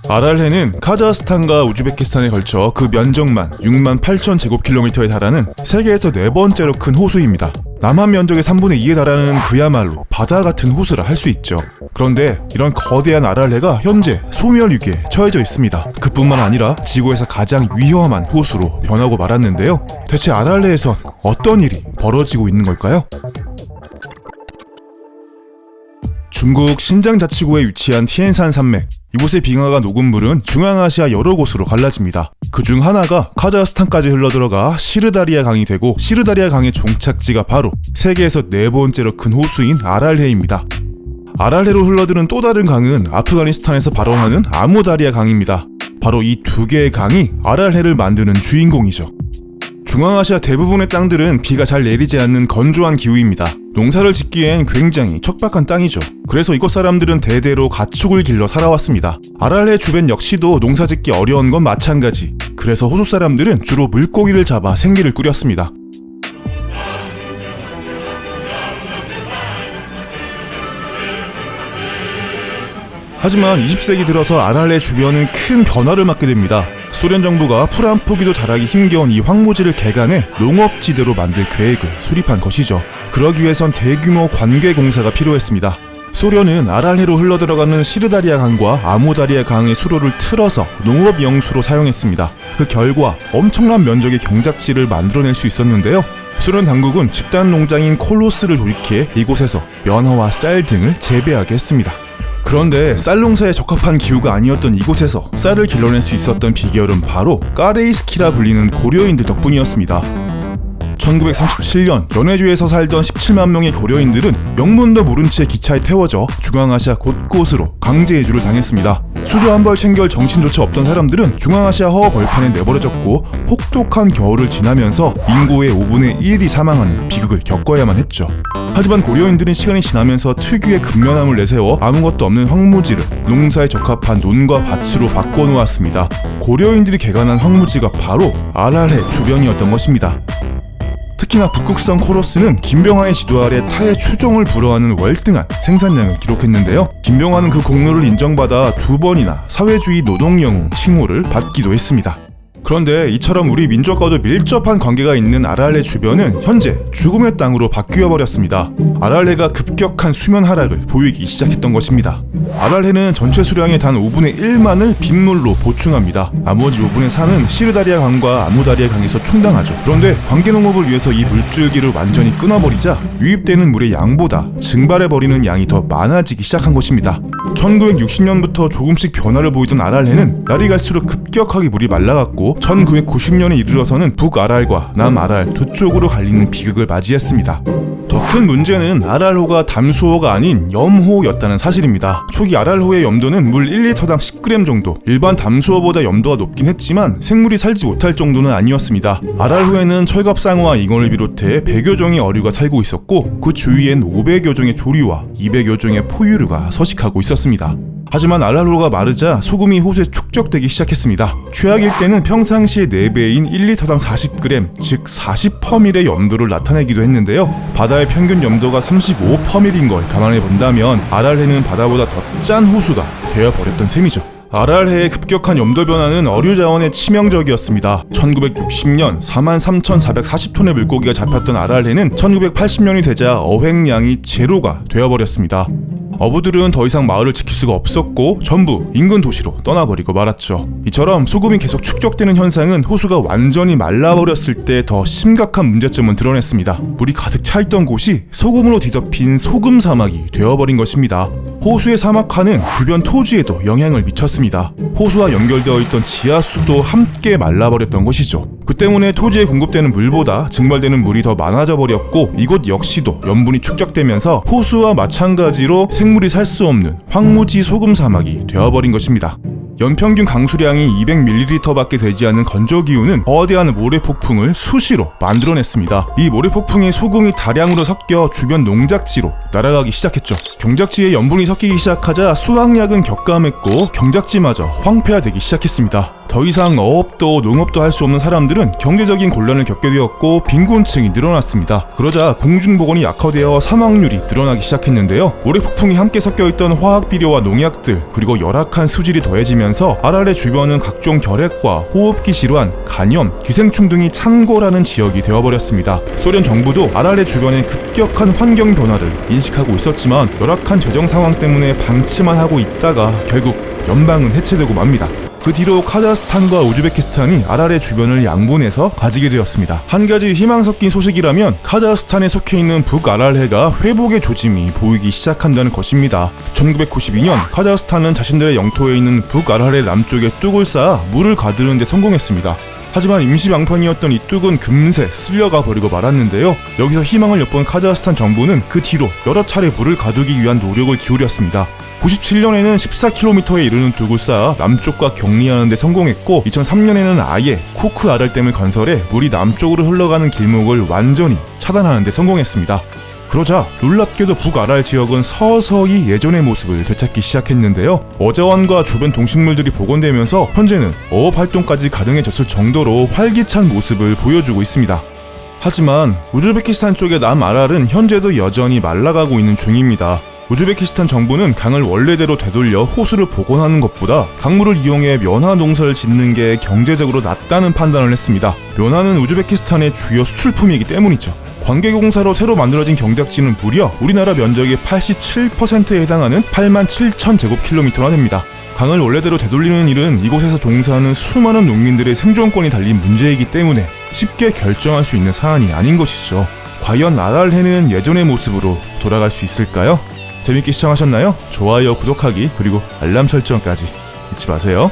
아랄해는 카자흐스탄과 우즈베키스탄에 걸쳐 그 면적만 6만 8천 제곱킬로미터에 달하는 세계에서 4번째로 큰 호수입니다. 남한 면적의 3분의 2에 달하는 그야말로 바다 같은 호수라 할 수 있죠. 그런데 이런 거대한 아랄해가 현재 소멸 위기에 처해져 있습니다. 그뿐만 아니라 지구에서 가장 위험한 호수로 변하고 말았는데요. 대체 아랄해에선 어떤 일이 벌어지고 있는 걸까요? 중국 신장 자치구에 위치한 티엔산 산맥. 이곳의 빙하가 녹은 물은 중앙아시아 여러 곳으로 갈라집니다. 그중 하나가 카자흐스탄까지 흘러들어가 시르다리아 강이 되고, 시르다리아 강의 종착지가 바로 세계에서 4번째로 큰 호수인 아랄해입니다. 아랄해로 흘러드는 또 다른 강은 아프가니스탄에서 발원하는 아무다리아 강입니다. 바로 이 2개의 강이 아랄해를 만드는 주인공이죠. 중앙아시아 대부분의 땅들은 비가 잘 내리지 않는 건조한 기후입니다. 농사를 짓기엔 굉장히 척박한 땅이죠. 그래서 이곳 사람들은 대대로 가축을 길러 살아왔습니다. 아랄해 주변 역시도 농사 짓기 어려운 건 마찬가지. 그래서 호수 사람들은 주로 물고기를 잡아 생계를 꾸렸습니다. 하지만 20세기 들어서 아랄해 주변은 큰 변화를 맞게 됩니다. 소련 정부가 풀 한 포기도 자라기 힘겨운 이 황무지를 개간해 농업지대로 만들 계획을 수립한 것이죠. 그러기 위해선 대규모 관계 공사가 필요했습니다. 소련은 아랄해로 흘러들어가는 시르다리아 강과 아무다리아 강의 수로를 틀어서 농업 영수로 사용했습니다. 그 결과 엄청난 면적의 경작지를 만들어낼 수 있었는데요. 소련 당국은 집단 농장인 콜로스를 조직해 이곳에서 면허와 쌀 등을 재배하게 했습니다. 그런데 쌀 농사에 적합한 기후가 아니었던 이곳에서 쌀을 길러낼 수 있었던 비결은 바로 까레이스키라 불리는 고려인들 덕분이었습니다. 1937년 연해주에서 살던 17만 명의 고려인들은 영문도 모른 채 기차에 태워져 중앙아시아 곳곳으로 강제 이주를 당했습니다. 수저 한 벌 챙겨올 정신조차 없던 사람들은 중앙아시아 허허 벌판에 내버려졌고 혹독한 겨울을 지나면서 인구의 5분의 1이 사망하는 비극을 겪어야만 했죠. 하지만 고려인들은 시간이 지나면서 특유의 근면함을 내세워 아무것도 없는 황무지를 농사에 적합한 논과 밭으로 바꿔놓았습니다. 고려인들이 개간한 황무지가 바로 아랄해 주변이었던 것입니다. 특히나 북극성 코로스는 김병하의 지도 아래 타의 추종을 불허하는 월등한 생산량을 기록했는데요. 김병하는 그 공로를 인정받아 2번이나 사회주의 노동영웅 칭호를 받기도 했습니다. 그런데 이처럼 우리 민족과도 밀접한 관계가 있는 아랄해 주변은 현재 죽음의 땅으로 바뀌어버렸습니다. 아랄해가 급격한 수면 하락을 보이기 시작했던 것입니다. 아랄해는 전체 수량의 단 5분의 1만을 빗물로 보충합니다. 나머지 5분의 4는 시르다리아 강과 아무다리아 강에서 충당하죠. 그런데 관계농업을 위해서 이 물줄기를 완전히 끊어버리자 유입되는 물의 양보다 증발해버리는 양이 더 많아지기 시작한 것입니다. 1960년부터 조금씩 변화를 보이던 아랄해는 날이 갈수록 급격하게 물이 말라갔고 1990년에 이르러서는 북아랄과 남아랄 두 쪽으로 갈리는 비극을 맞이했습니다. 더 큰 문제는 아랄호가 담수호가 아닌 염호였다는 사실입니다. 초기 아랄호의 염도는 물 1리터당 10g 정도, 일반 담수호보다 염도가 높긴 했지만 생물이 살지 못할 정도는 아니었습니다. 아랄호에는 철갑상어와 잉어를 비롯해 100여 종의 어류가 살고 있었고 그 주위엔 500여 종의 조류와 200여 종의 포유류가 서식하고 있었습니다. 하지만 아랄호가 마르자 소금이 호수에 축적되기 시작했습니다. 최악일 때는 평상시의 4배인 1리터당 40g, 즉 40퍼밀의 염도를 나타내기도 했는데요. 바다의 평균 염도가 35퍼밀인 걸 감안해 본다면 아랄해는 바다보다 더 짠 호수가 되어버렸던 셈이죠. 아랄해의 급격한 염도 변화는 어류 자원에 치명적이었습니다. 1960년 43,440톤의 물고기가 잡혔던 아랄해는 1980년이 되자 어획량이 제로가 되어버렸습니다. 어부들은 더 이상 마을을 지킬 수가 없었고 전부 인근 도시로 떠나버리고 말았죠. 이처럼 소금이 계속 축적되는 현상은 호수가 완전히 말라버렸을 때 더 심각한 문제점을 드러냈습니다. 물이 가득 차있던 곳이 소금으로 뒤덮인 소금 사막이 되어버린 것입니다. 호수의 사막화는 주변 토지에도 영향을 미쳤습니다. 호수와 연결되어 있던 지하수도 함께 말라버렸던 것이죠. 그 때문에 토지에 공급되는 물보다 증발되는 물이 더 많아져 버렸고 이곳 역시도 염분이 축적되면서 호수와 마찬가지로 생물이 살 수 없는 황무지 소금 사막이 되어버린 것입니다. 연평균 강수량이 200ml밖에 되지 않는 건조기후는 거대한 모래폭풍을 수시로 만들어냈습니다. 이 모래폭풍에 소금이 다량으로 섞여 주변 농작지로 날아가기 시작했죠. 경작지에 염분이 섞이기 시작하자 수확량은 격감했고 경작지마저 황폐화되기 시작했습니다. 더 이상 어업도 농업도 할 수 없는 사람들은 경제적인 곤란을 겪게 되었고 빈곤층이 늘어났습니다. 그러자 공중보건이 약화되어 사망률이 늘어나기 시작했는데요. 모래폭풍이 함께 섞여있던 화학비료와 농약들 그리고 열악한 수질이 더해지면서 아랄레 주변은 각종 결핵과 호흡기 질환, 간염, 기생충 등이 창궐하는 지역이 되어버렸습니다. 소련 정부도 아랄레 주변의 급격한 환경 변화를 인식하고 있었지만 열악한 재정 상황 때문에 방치만 하고 있다가 결국 연방은 해체되고 맙니다. 그 뒤로 카자흐스탄과 우즈베키스탄이 아랄레 주변을 양분해서 가지게 되었습니다. 한 가지 희망 섞인 소식이라면 카자흐스탄에 속해 있는 북아랄레가 회복의 조짐이 보이기 시작한다는 것입니다. 1992년 카자흐스탄은 자신들의 영토에 있는 북아랄레 남쪽에 뚝을 쌓아 물을 가두는 데 성공했습니다. 하지만 임시 방편이었던 이 뚝은 금세 쓸려가 버리고 말았는데요. 여기서 희망을 엿본 카자흐스탄 정부는 그 뒤로 여러 차례 물을 가두기 위한 노력을 기울였습니다. 97년에는 14km에 이르는 뚝을 쌓아 남쪽과 격리하는 데 성공했고 2003년에는 아예 코크 아랄댐을 건설해 물이 남쪽으로 흘러가는 길목을 완전히 차단하는 데 성공했습니다. 그러자 놀랍게도 북아랄 지역은 서서히 예전의 모습을 되찾기 시작했는데요. 어자원과 주변 동식물들이 복원되면서 현재는 어업 활동까지 가능해졌을 정도로 활기찬 모습을 보여주고 있습니다. 하지만 우즈베키스탄 쪽의 남아랄은 현재도 여전히 말라가고 있는 중입니다. 우즈베키스탄 정부는 강을 원래대로 되돌려 호수를 복원하는 것보다 강물을 이용해 면화 농사를 짓는 게 경제적으로 낫다는 판단을 했습니다. 면화는 우즈베키스탄의 주요 수출품이기 때문이죠. 관계공사로 새로 만들어진 경작지는 무려 우리나라 면적의 87%에 해당하는 87,000제곱킬로미터나 됩니다. 강을 원래대로 되돌리는 일은 이곳에서 종사하는 수많은 농민들의 생존권이 달린 문제이기 때문에 쉽게 결정할 수 있는 사안이 아닌 것이죠. 과연 아랄레는 예전의 모습으로 돌아갈 수 있을까요? 재밌게 시청하셨나요? 좋아요, 구독하기, 그리고 알람 설정까지 잊지 마세요.